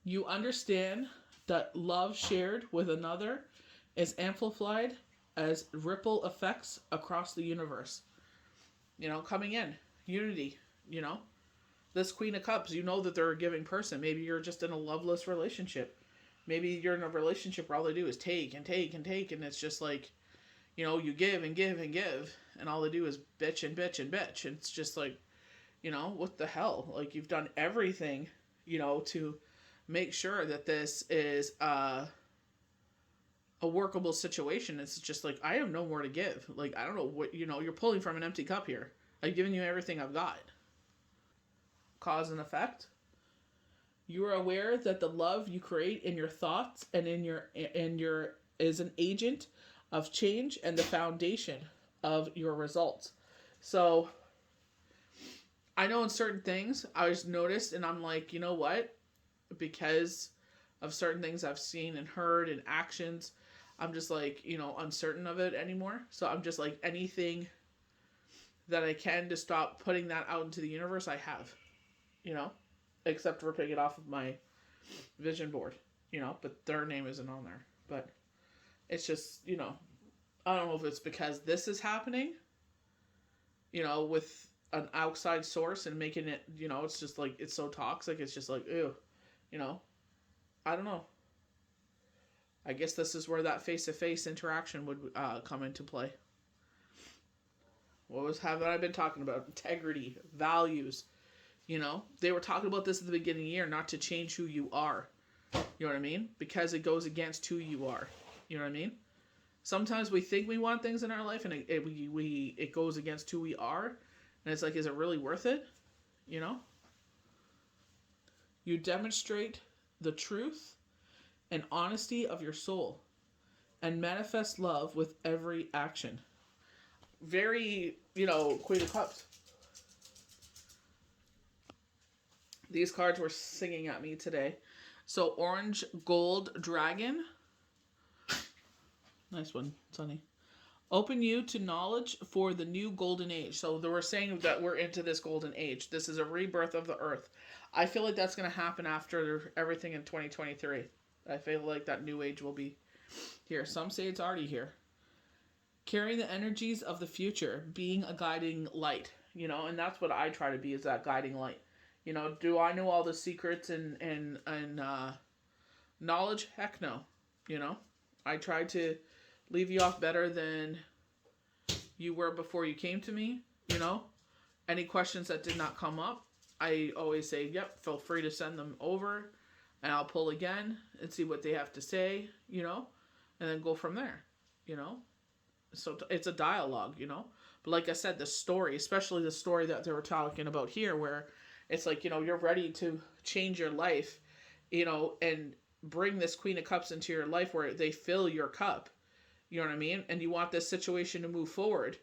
You understand that love shared with another is amplified as ripple effects across the universe. Coming in. Unity, This Queen of Cups, that they're a giving person. Maybe you're just in a loveless relationship. Maybe you're in a relationship where all they do is take and take and take, and it's just like, you give and give and give, and all they do is bitch and bitch and bitch. And it's just like, what the hell? Like, you've done everything, to make sure that this is a workable situation. It's just like, I have no more to give. Like, I don't know what, you're pulling from an empty cup here. I've given you everything I've got. Cause and effect. You are aware that the love you create in your thoughts and in your is an agent of change and the foundation of your results. So I know in certain things I just noticed, and I'm like, you know what? Because of certain things I've seen and heard and actions, I'm just like, uncertain of it anymore. So I'm just like, anything that I can to stop putting that out into the universe, I have, except for picking it off of my vision board, but their name isn't on there. But it's just, I don't know if it's because this is happening, with an outside source and making it, it's just like, it's so toxic. It's just like, ew, I don't know. I guess this is where that face-to-face interaction would come into play. What have I been talking about? Integrity, values. They were talking about this at the beginning of the year, not to change who you are. You know what I mean? Because it goes against who you are. You know what I mean? Sometimes we think we want things in our life, and it goes against who we are, and it's like, is it really worth it? You demonstrate the truth and honesty of your soul, and manifest love with every action. Very, Queen of Cups. These cards were singing at me today. So, Orange Gold Dragon. Nice one, Sunny. Open you to knowledge for the new golden age. So, they were saying that we're into this golden age. This is a rebirth of the earth. I feel like that's going to happen after everything in 2023. I feel like that new age will be here. Some say it's already here. Carrying the energies of the future, being a guiding light, and that's what I try to be, is that guiding light. Do I know all the secrets and knowledge? Heck no. I try to leave you off better than you were before you came to me. Any questions that did not come up, I always say, yep, feel free to send them over, and I'll pull again and see what they have to say, and then go from there, So it's a dialogue, But like I said, the story, especially the story that they were talking about here, where it's like, you're ready to change your life, and bring this Queen of Cups into your life where they fill your cup. You know what I mean? And you want this situation to move forward,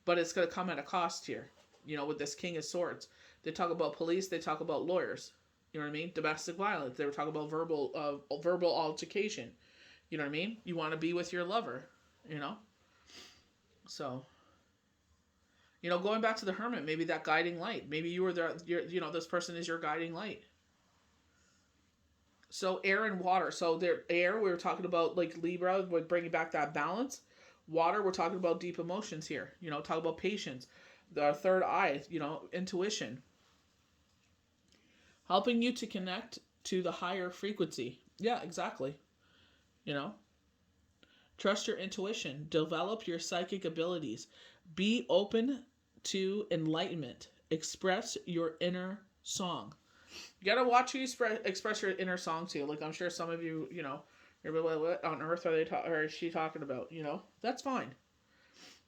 but it's going to come at a cost here, with this King of Swords. They talk about police, they talk about lawyers. You know what I mean? Domestic violence. They were talking about verbal altercation. You know what I mean? You want to be with your lover, So, going back to the Hermit, maybe that guiding light. Maybe you were this person is your guiding light. So air and water. So air, we were talking about like Libra, with bringing back that balance. Water, we're talking about deep emotions here. Talk about patience. The third eye, intuition. Helping you to connect to the higher frequency. Yeah, exactly. Trust your intuition. Develop your psychic abilities. Be open to enlightenment. Express your inner song. You gotta watch who you express your inner song to. Like, I'm sure some of you, you're like, what on earth are they or is she talking about? That's fine.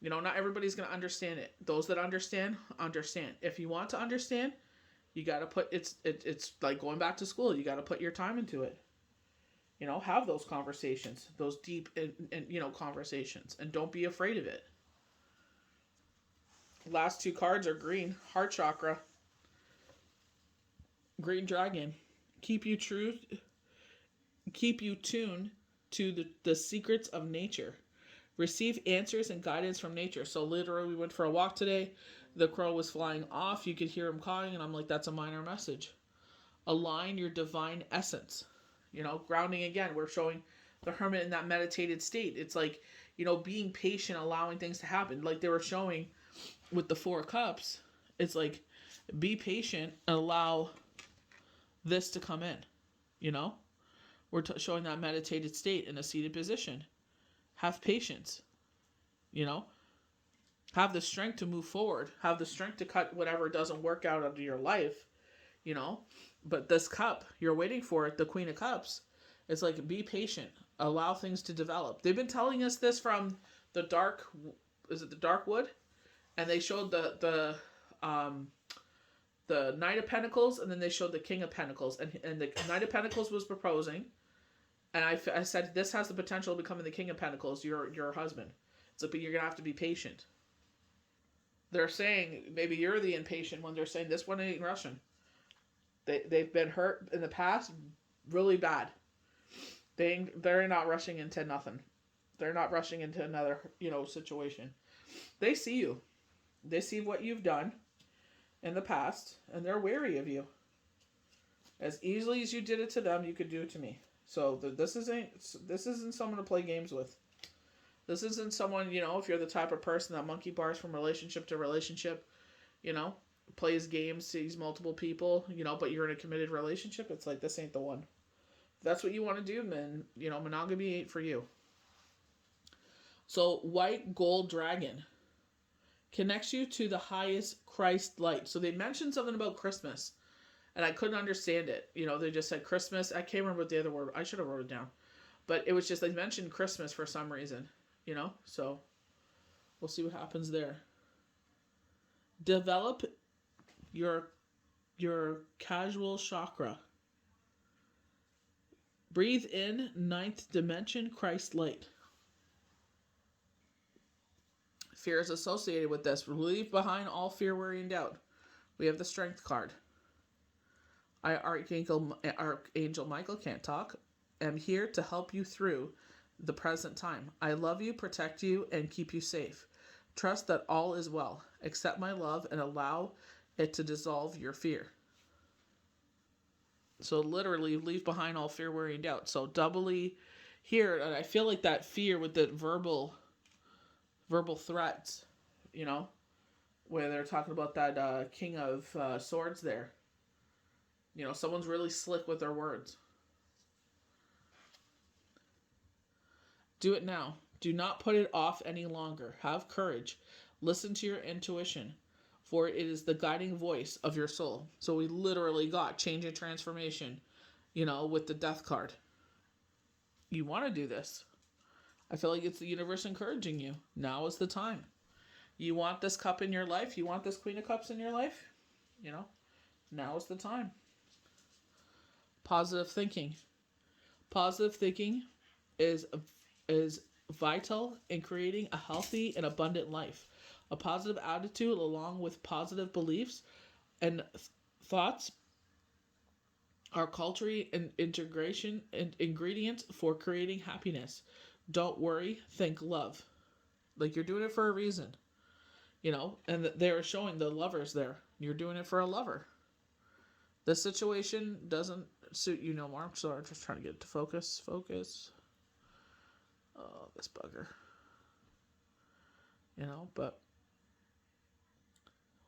Not everybody's gonna understand it. Those that understand, understand. If you want to understand, you gotta put it's like going back to school. You gotta put your time into it. Have those conversations, those deep and conversations, and don't be afraid of it. Last two cards are green, heart chakra, green dragon. Keep you tuned to the secrets of nature. Receive answers and guidance from nature. So literally, we went for a walk today. The crow was flying off. You could hear him cawing, and I'm like, that's a minor message. Align your divine essence. Grounding again. We're showing the hermit in that meditated state. It's like, being patient, allowing things to happen. Like they were showing with the Four Cups. It's like, be patient and allow this to come in. We're showing that meditated state in a seated position. Have patience. Have the strength to move forward. Have the strength to cut whatever doesn't work out of your life. But this cup, you're waiting for it, the Queen of Cups. It's like, be patient. Allow things to develop. They've been telling us this from the dark wood? And they showed the Knight of Pentacles, and then they showed the King of Pentacles. And the Knight of Pentacles was proposing. And I said, this has the potential of becoming the King of Pentacles, your husband. So, but you're going to have to be patient. They're saying, maybe you're the impatient one. They're saying, this one ain't Russian. They've been hurt in the past really bad. They're not rushing into nothing. They're not rushing into another, situation. They see you. They see what you've done in the past, and they're wary of you. As easily as you did it to them, you could do it to me. So this isn't someone to play games with. This isn't someone, if you're the type of person that monkey bars from relationship to relationship, plays games, sees multiple people, but you're in a committed relationship, it's like, this ain't the one. If that's what you want to do, then, monogamy ain't for you. So, white gold dragon connects you to the highest Christ light. So they mentioned something about Christmas. And I couldn't understand it. They just said Christmas. I can't remember what the other word. I should have wrote it down. But it was just, they mentioned Christmas for some reason. So we'll see what happens there. Develop your casual chakra. Breathe in 9th dimension Christ light. Fear is associated with this. Leave behind all fear, worry, and doubt. We have the Strength card. Archangel Michael can't talk. Am here to help you through the present time. I love you, protect you, and keep you safe. Trust that all is well. Accept my love and allow it to dissolve your fear. So literally, leave behind all fear, worry, and doubt. So doubly here, and I feel like that fear with the verbal threats, where they're talking about that King of Swords there. Someone's really slick with their words. Do it now. Do not put it off any longer. Have courage. Listen to your intuition, for it is the guiding voice of your soul. So we literally got change and transformation, with the Death card. You want to do this. I feel like it's the universe encouraging you. Now is the time. You want this cup in your life? You want this Queen of Cups in your life? Now is the time. Positive thinking. Positive thinking is vital in creating a healthy and abundant life. A positive attitude along with positive beliefs and thoughts are culturally and integration and ingredients for creating happiness. Don't worry, think love. Like, you're doing it for a reason. And they're showing the lovers there. You're doing it for a lover. This situation doesn't suit you no more. I'm sorry, I'm just trying to get it to focus. Focus. Oh, this bugger. But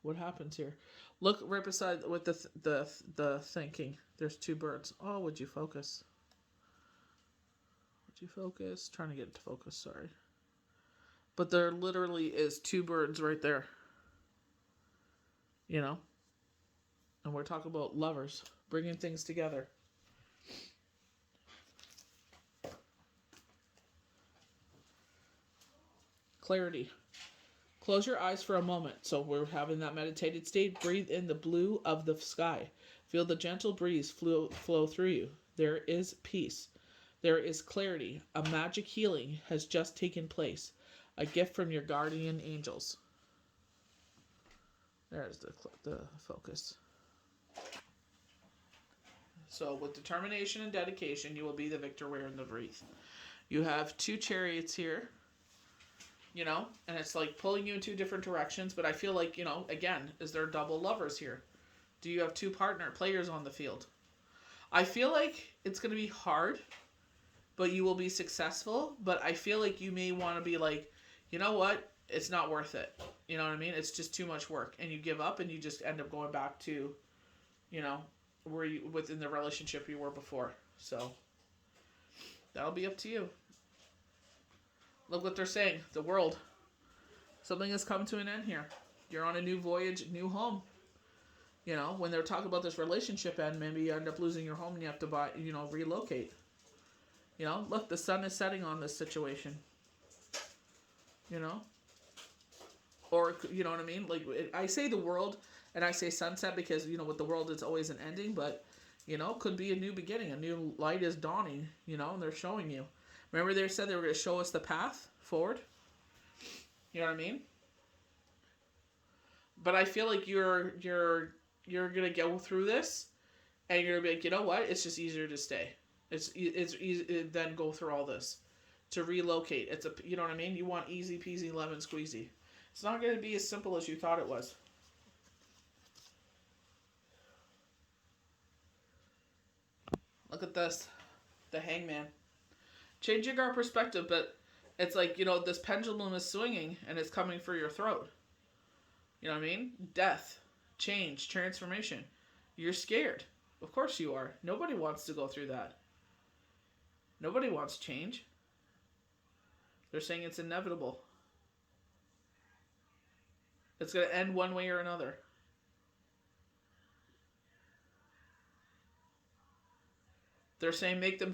what happens here? Look right beside with the thinking. There's two birds. Oh, would you focus? Would you focus? Trying to get it to focus, sorry. But there literally is two birds right there. And And we're talking about lovers, bringing things together. Clarity. Close your eyes for a moment. So we're having that meditated state. Breathe in the blue of the sky. Feel the gentle breeze flow through you. There is peace. There is clarity. A magic healing has just taken place. A gift from your guardian angels. There's the focus. So with determination and dedication, you will be the victor wearing the wreath. You have 2 chariots here. You know, and it's like pulling you in 2 different directions, but I feel like, you know, again, is there double lovers here? Do you have 2 players on the field? I feel like it's going to be hard, but you will be successful, but I feel like you may want to be like, you know what? It's not worth it. You know what I mean? It's just too much work, and you give up and you just end up going back to, you know, where you within the relationship you were before. So that'll be up to you. Look what they're saying. The world. Something has come to an end here. You're on a new voyage, new home. You know, when they're talking about this relationship end, maybe you end up losing your home and you have to relocate. You know, look, the sun is setting on this situation. You know? Or, you know what I mean? Like, I say the world and I say sunset because, you know, with the world it's always an ending, but, you know, could be a new beginning. A new light is dawning, you know, and they're showing you. Remember they said they were going to show us the path forward? You know what I mean? But I feel like you're going to go through this and you're going to be like, you know what? It's just easier to stay. It's easy than go through all this. To relocate. You know what I mean? You want easy peasy lemon squeezy. It's not going to be as simple as you thought it was. Look at this. The Hangman. Changing our perspective, but it's like, you know, this pendulum is swinging and it's coming for your throat. You know what I mean? Death, change, transformation. You're scared. Of course you are. Nobody wants to go through that. Nobody wants change. They're saying it's inevitable. It's going to end one way or another. They're saying make them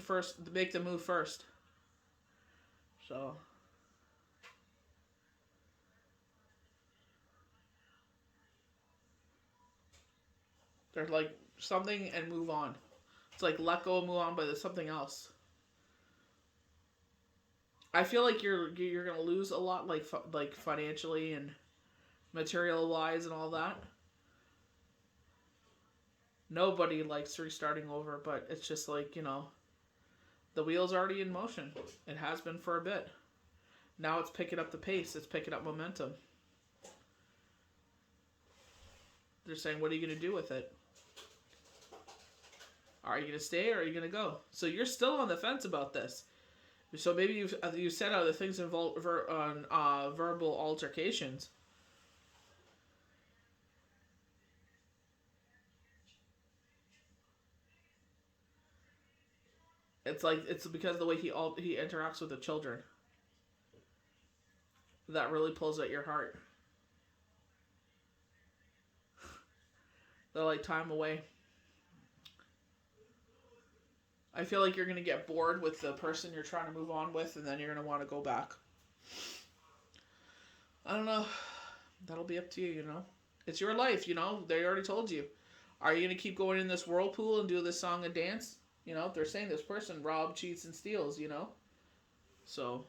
move first. So they're like something and move on. It's like let go and move on, but it's something else. I feel like you're gonna lose a lot, like financially and material wise and all that. Nobody likes restarting over, but it's just like, you know, the wheel's already in motion. It has been for a bit. Now it's picking up the pace. It's picking up momentum. They're saying, what are you going to do with it? Are you going to stay or are you going to go? So you're still on the fence about this. So maybe you said other things involved on verbal altercations. It's because of the way he interacts with the children. That really pulls at your heart. They're like time away. I feel like you're going to get bored with the person you're trying to move on with, and then you're going to want to go back. I don't know. That'll be up to you, you know. It's your life, you know. They already told you. Are you going to keep going in this whirlpool and do this song and dance? You know, they're saying this person robs, cheats, and steals, you know. So,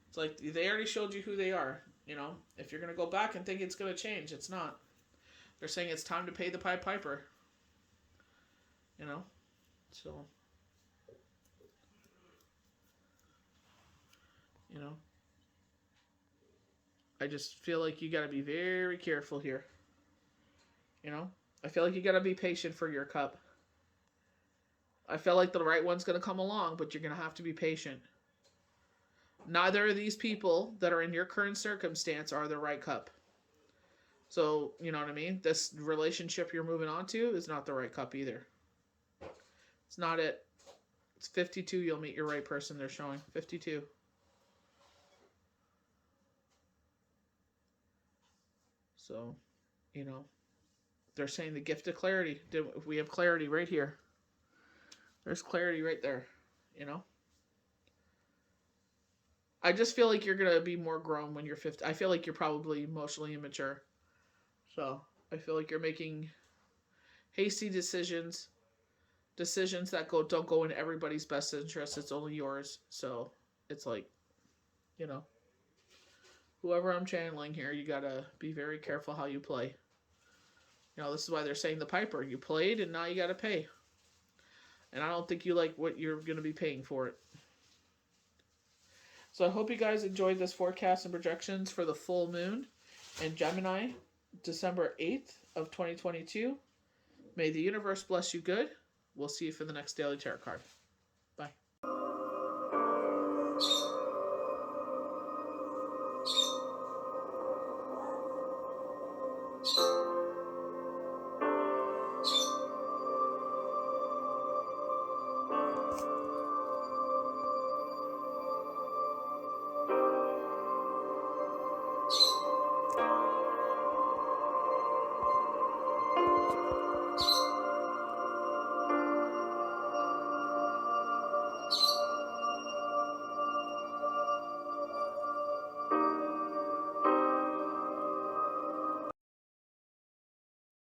it's like they already showed you who they are, you know. If you're going to go back and think it's going to change, it's not. They're saying it's time to pay the Pied Piper. You know. So, you know, I just feel like you got to be very careful here. You know, I feel like you got to be patient for your cup. I feel like the right one's going to come along, but you're going to have to be patient. Neither of these people that are in your current circumstance are the right cup. So, you know what I mean? This relationship you're moving on to is not the right cup either. It's not it. It's 52, you'll meet your right person, they're showing. 52. So, you know, They're saying the gift of clarity. We have clarity right here. There's clarity right there, you know? I just feel like you're going to be more grown when you're 50. I feel like you're probably emotionally immature. So I feel like you're making hasty decisions that don't go in everybody's best interest. It's only yours. So it's like, you know, whoever I'm channeling here, you got to be very careful how you play. You know, this is why they're saying the piper. You played and now you got to pay. And I don't think you like what you're going to be paying for it. So I hope you guys enjoyed this forecast and projections for the full moon in Gemini, December 8th of 2022. May the universe bless you good. We'll see you for the next Daily Tarot card.